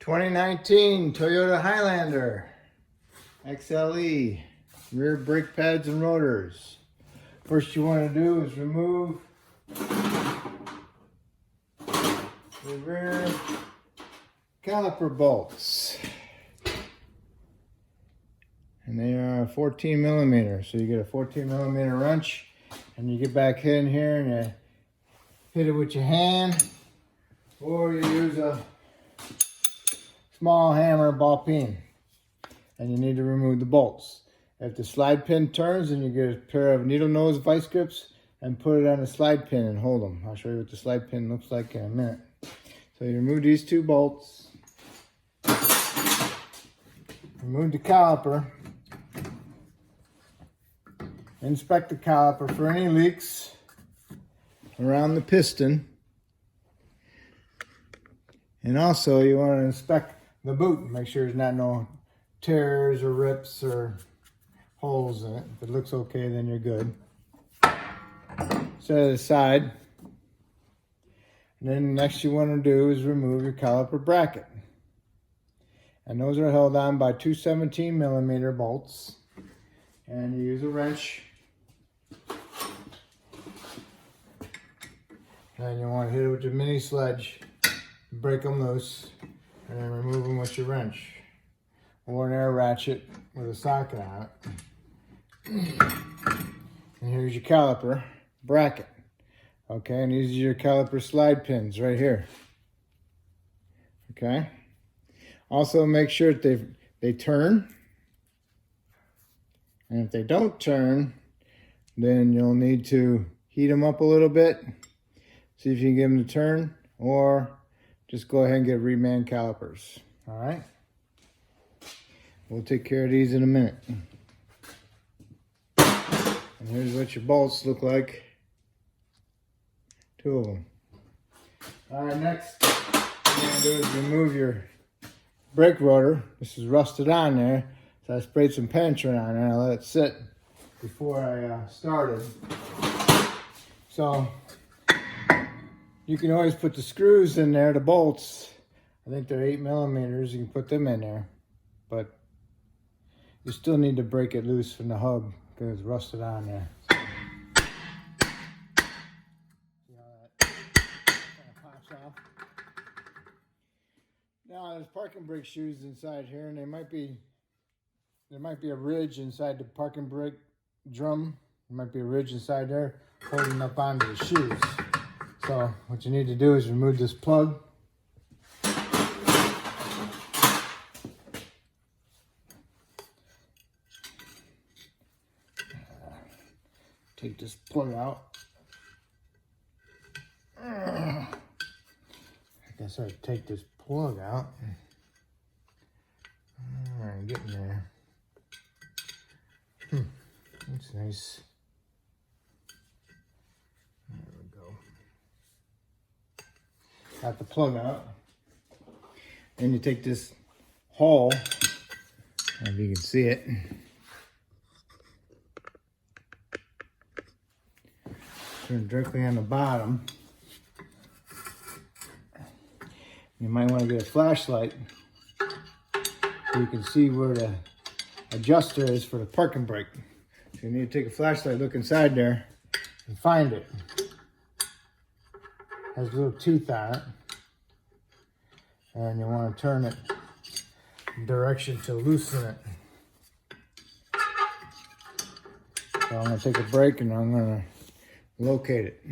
2019 Toyota Highlander XLE rear brake pads and rotors. First you want to do is remove the rear caliper bolts, and they are 14 millimeter. So you get a 14 millimeter wrench and you get back in here and you hit it with your hand, or you use a small hammer ball peen, and you need to remove the bolts. If the slide pin turns, then you get a pair of needle nose vice grips and put it on the slide pin and hold them. I'll show you what the slide pin looks like in a minute. So you remove these two bolts, remove the caliper, inspect the caliper for any leaks around the piston, and also you want to inspect the boot, make sure there's not no tears or rips or holes in it. If it looks okay, then you're good. Set it aside. And then next you want to do is remove your caliper bracket. And those are held on by two 17 millimeter bolts. And you use a wrench. And you want to hit it with your mini sledge. Break them loose. And then remove them with your wrench. Or an air ratchet with a socket on it. And here's your caliper bracket. Okay, and these are your caliper slide pins right here. Okay. Also make sure that they turn. And if they don't turn, then you'll need to heat them up a little bit. See if you can get them to turn, or just go ahead and get reman calipers. All right. We'll take care of these in a minute. And here's what your bolts look like. Two of them. All right, next what you're gonna do is remove your brake rotor. This is rusted on there, so I sprayed some penetrant on there and I let it sit before I started. So you can always put the screws in there, the bolts. I think they're 8 millimeters. You can put them in there, but you still need to break it loose from the hub because it's rusted on there. See how that kind of pops off? Now there's parking brake shoes inside here, and there might be a ridge inside the parking brake drum. There might be a ridge inside there holding up onto the shoes. So what you need to do is remove this plug. Take this plug out. I guess I'd take this plug out. All right, getting there. That's nice. There we go. Got the plug out. Then you take this hole, if you can see it. Turn directly on the bottom. You might want to get a flashlight so you can see where the adjuster is for the parking brake. So you need to take a flashlight, look inside there, and find it. Has little teeth on it. And you want to turn it direction to loosen it. So I'm going to take a break and I'm going to locate it.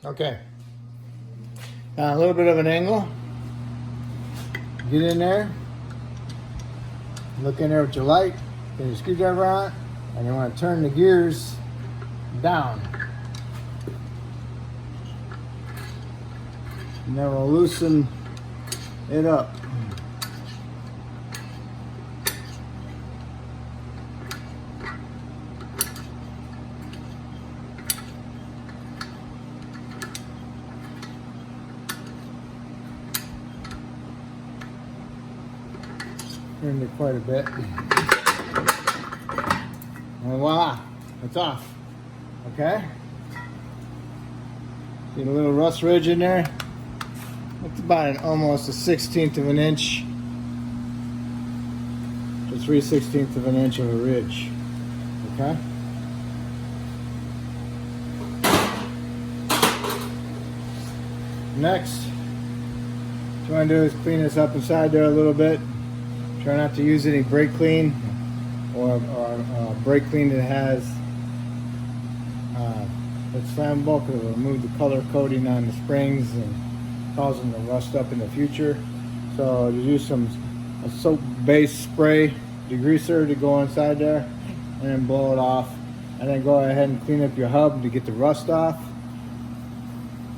Okay. A little bit of an angle. Get in there. Look in there with your light. Get your screwdriver on it. And you want to turn the gears down. And then we'll loosen it up. Turned it quite a bit. And voila, it's off. Okay? See the little rust ridge in there? It's about almost a 1/16 of an inch to 3/16 of an inch of a ridge. Okay. Next, what you want to do is clean this up inside there a little bit. Try not to use any brake clean or brake clean that has that's flammable, because it will remove the color coating on the springs and cause them to rust up in the future. So you use a soap-based spray degreaser to go inside there, and then blow it off, and then go ahead and clean up your hub to get the rust off.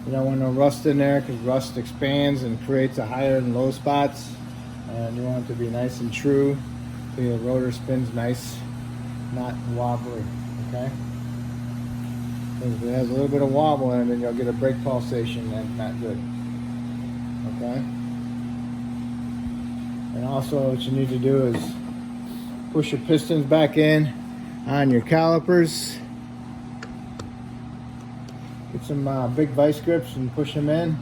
You don't want no rust in there, because rust expands and creates a higher and low spots, and you want it to be nice and true so your rotor spins nice, not wobbly. Okay. If it has a little bit of wobble in it, then you'll get a brake pulsation. That's not good. Okay. And also, what you need to do is push your pistons back in on your calipers. Get some big vice grips and push them in.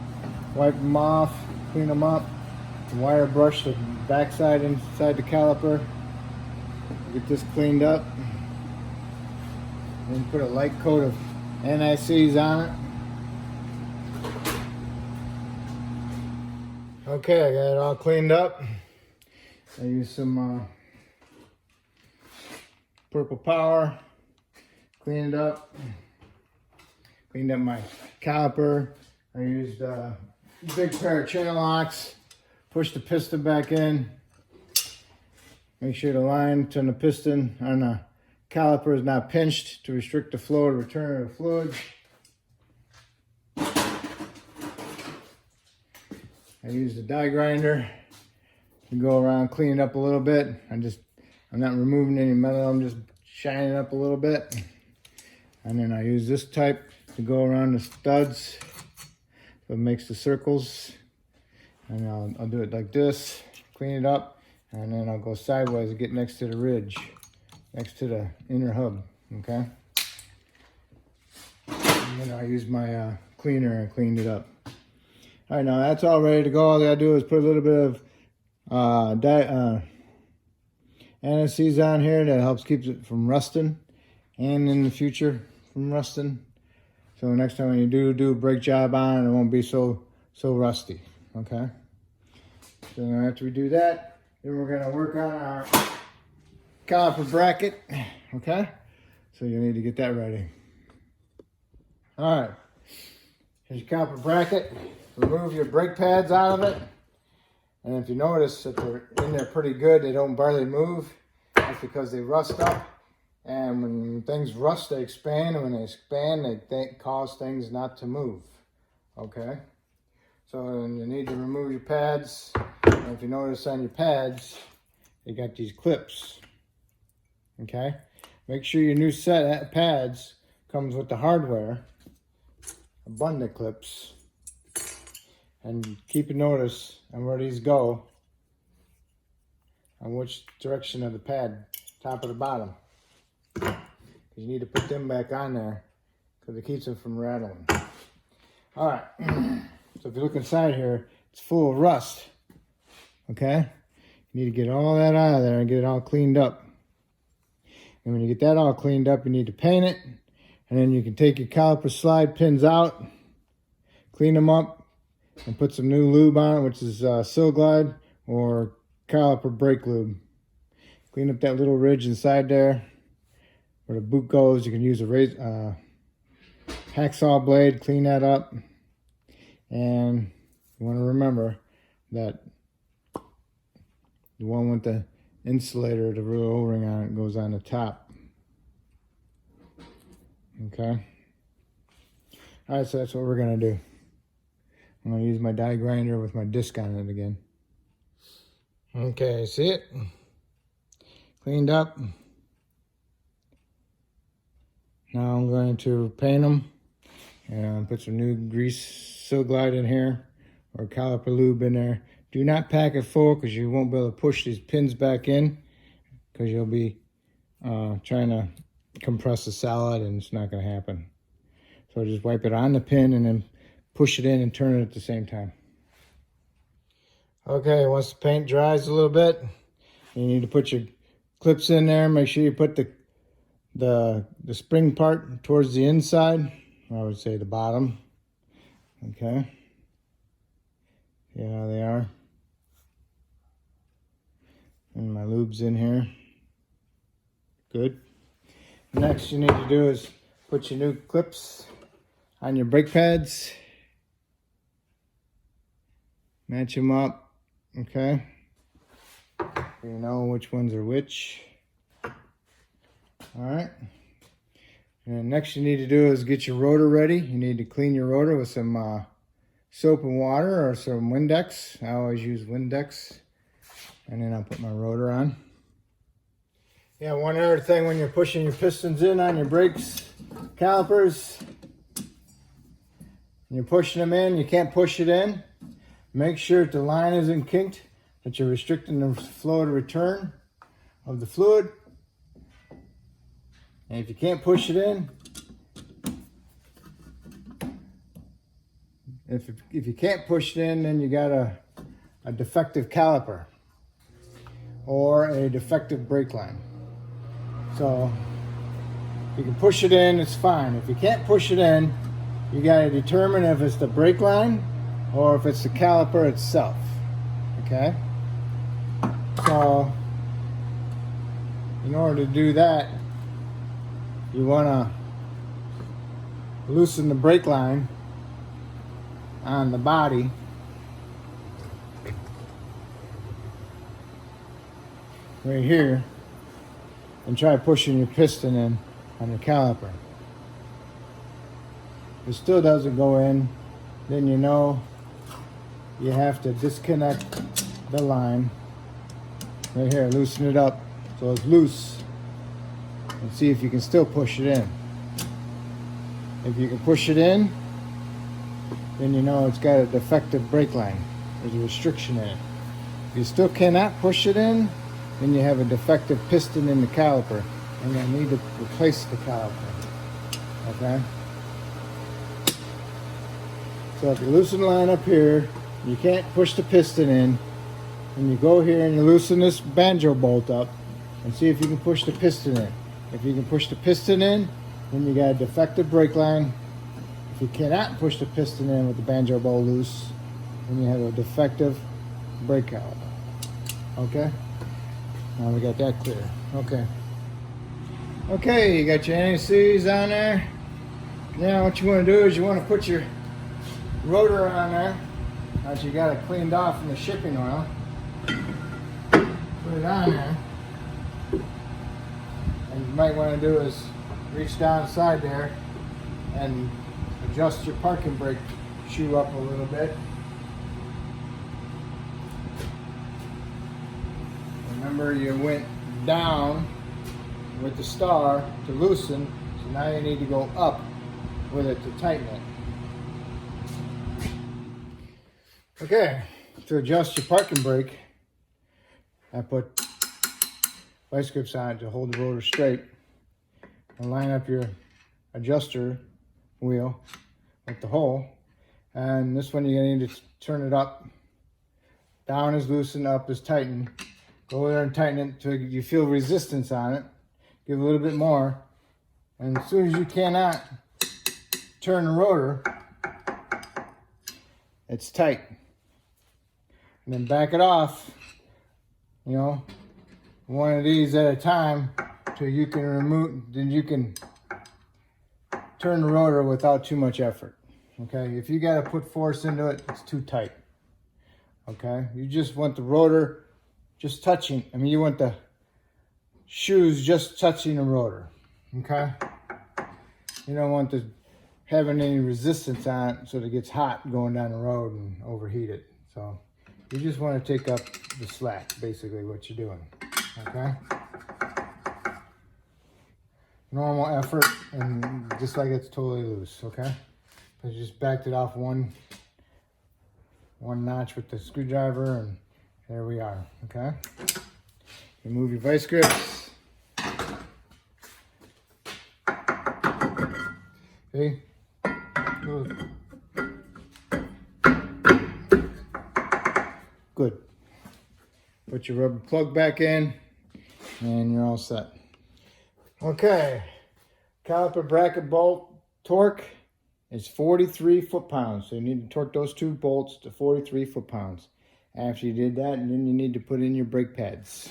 Wipe them off. Clean them up. Wire brush the backside inside the caliper. Get this cleaned up. Then put a light coat of NICs on it. Okay, I got it all cleaned up. I used some purple power, cleaned it up, cleaned up my caliper. I used a big pair of chain locks, pushed the piston back in. Make sure the line on the piston on the caliper is not pinched to restrict the flow to return of the fluid. I used a die grinder to go around, clean it up a little bit. I'm not removing any metal, I'm just shining it up a little bit. And then I use this type to go around the studs, so it makes the circles. And I'll do it like this, clean it up, and then I'll go sideways and get next to the ridge, next to the inner hub, okay? And then I use my cleaner and cleaned it up. All right, now that's all ready to go. All I gotta do is put a little bit of anti-seize on here that helps keep it from rusting, and in the future from rusting. So next time when you do a brake job on it, it won't be so rusty, okay? So after we do that, then we're gonna work on our caliper bracket, okay? So you need to get that ready. All right, here's your caliper bracket. Remove your brake pads out of it. And if you notice that they're in there pretty good, they don't barely move. That's because they rust up. And when things rust, they expand. And when they expand, they cause things not to move. Okay? So then you need to remove your pads. And if you notice on your pads, they got these clips. Okay? Make sure your new set of pads comes with the hardware, abundant clips. And keep a notice on where these go, on which direction of the pad, top or the bottom. Because you need to put them back on there, because it keeps them from rattling. All right, so if you look inside here, it's full of rust, okay? You need to get all that out of there and get it all cleaned up. And when you get that all cleaned up, you need to paint it, and then you can take your caliper slide pins out, clean them up, and put some new lube on it, which is Sil Glide or caliper brake lube. Clean up that little ridge inside there where the boot goes. You can use a hacksaw blade, clean that up. And you want to remember that the one with the insulator, the real O-ring on it, goes on the top. Okay? All right, so that's what we're going to do. I'm going to use my die grinder with my disc on it again. Okay, see it? Cleaned up. Now I'm going to paint them and put some new grease Sil Glide in here or caliper lube in there. Do not pack it full, because you won't be able to push these pins back in, because you'll be trying to compress the solid and it's not going to happen. So just wipe it on the pin and then push it in and turn it at the same time. Okay, once the paint dries a little bit, you need to put your clips in there. Make sure you put the spring part towards the inside. I would say the bottom. Okay. See how they are. And my lube's in here. Good. Next you need to do is put your new clips on your brake pads. Match them up. Okay. You know which ones are which. Alright. And next you need to do is get your rotor ready. You need to clean your rotor with some soap and water or some Windex. I always use Windex. And then I'll put my rotor on. Yeah, one other thing when you're pushing your pistons in on your brakes, calipers, and you're pushing them in, you can't push it in. Make sure that the line isn't kinked, that you're restricting the flow to return of the fluid. And if you can't push it in, if you can't push it in, then you got a defective caliper or a defective brake line. So if you can push it in, it's fine. If you can't push it in, you got to determine if it's the brake line or if it's the caliper itself. Okay? So in order to do that, you want to loosen the brake line on the body. Right here, and try pushing your piston in on the caliper. If it still doesn't go in, then you know you have to disconnect the line. Right here, loosen it up so it's loose, and see if you can still push it in. If you can push it in, then you know it's got a defective brake line. There's a restriction in it. If you still cannot push it in, then you have a defective piston in the caliper, and you need to replace the caliper. Okay? So if you loosen the line up here, you can't push the piston in, and you go here and you loosen this banjo bolt up, and see if you can push the piston in. If you can push the piston in, then you got a defective brake line. If you cannot push the piston in with the banjo bolt loose, then you have a defective brake caliper. Okay? Now we got that clear. Okay. Okay, you got your NACs on there. Now what you want to do is you want to put your rotor on there. That you got it cleaned off from the shipping oil. Put it on there. And you might want to do is reach down inside there and adjust your parking brake shoe up a little bit. Remember, you went down with the star to loosen, so now you need to go up with it to tighten it. Okay, to adjust your parking brake, I put vice grips on it to hold the rotor straight, and line up your adjuster wheel with the hole. And this one you're going to need to turn it up. Down is loosened, up is tightened. Go there and tighten it until you feel resistance on it. Give a little bit more. And as soon as you cannot turn the rotor, it's tight. And then back it off, you know, one of these at a time till you can remove, then you can turn the rotor without too much effort. Okay, if you got to put force into it, it's too tight. Okay, you just want the rotor just touching, you want the shoes just touching the rotor, okay? You don't want the having any resistance on it so that it gets hot going down the road and overheat it. So you just want to take up the slack, basically what you're doing, okay? Normal effort, and just like it's totally loose, okay? I just backed it off one notch with the screwdriver, and there we are, okay? Remove your vice grips. See? Good. Put your rubber plug back in, and you're all set. Okay, caliper bracket bolt torque is 43 foot-pounds. So you need to torque those two bolts to 43 foot-pounds. After you did that, and then you need to put in your brake pads.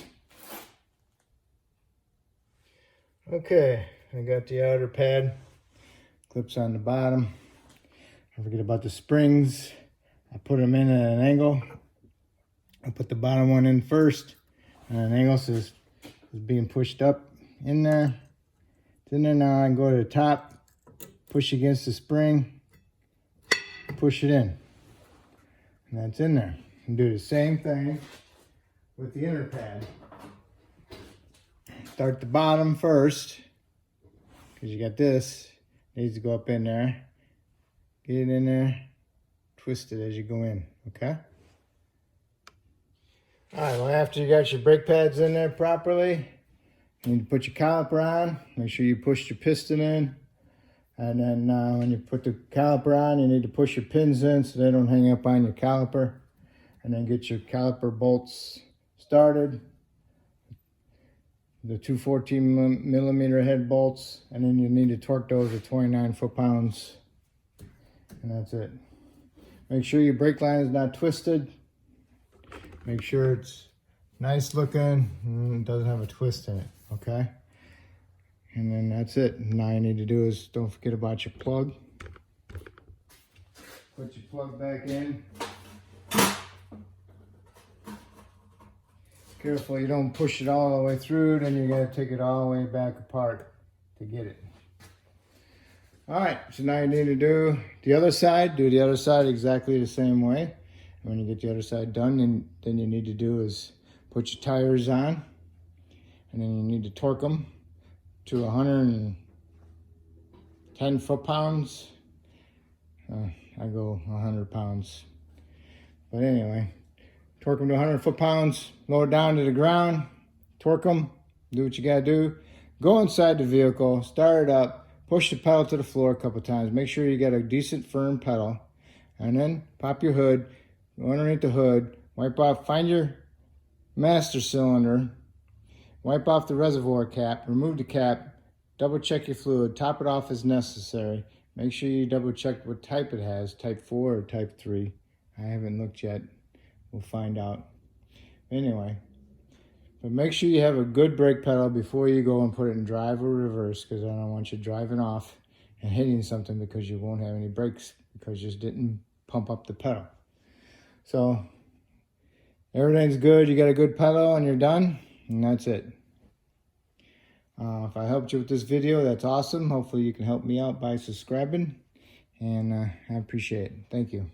Okay, I got the outer pad. Clips on the bottom. Don't forget about the springs. I put them in at an angle. I put the bottom one in first. And an angle, so it's being pushed up in there. It's in there now. I can go to the top, push against the spring, push it in. And that's in there. And do the same thing with the inner pad. Start the bottom first, because you got this. Needs to go up in there. Get it in there. Twist it as you go in, okay? All right, well, after you got your brake pads in there properly, you need to put your caliper on. Make sure you push your piston in. And then when you put the caliper on, you need to push your pins in so they don't hang up on your caliper. And then get your caliper bolts started. The two 14mm head bolts. And then you need to torque those at 29 foot-pounds. And that's it. Make sure your brake line is not twisted. Make sure it's nice looking and it doesn't have a twist in it, okay? And then that's it. Now you need to do is don't forget about your plug. Put your plug back in. Careful you don't push it all the way through, then you gotta take it all the way back apart to get it. All right, so now you need to do the other side. Do the other side exactly the same way. And when you get the other side done, then you need to do is put your tires on, and then you need to torque them to 110 foot-pounds. I go 100 pounds. But anyway, torque them to 100 foot-pounds, lower it down to the ground, torque them, do what you gotta do. Go inside the vehicle, start it up, push the pedal to the floor a couple times. Make sure you got a decent firm pedal. And then pop your hood, go underneath the hood, wipe off, find your master cylinder, wipe off the reservoir cap, remove the cap, double check your fluid, top it off as necessary. Make sure you double check what type it has, type 4 or type 3. I haven't looked yet. We'll find out. Anyway, but make sure you have a good brake pedal before you go and put it in drive or reverse, because I don't want you driving off and hitting something because you won't have any brakes because you just didn't pump up the pedal. So everything's good. You got a good pedal and you're done, and that's it. If I helped you with this video, that's awesome. Hopefully you can help me out by subscribing, and I appreciate it. Thank you.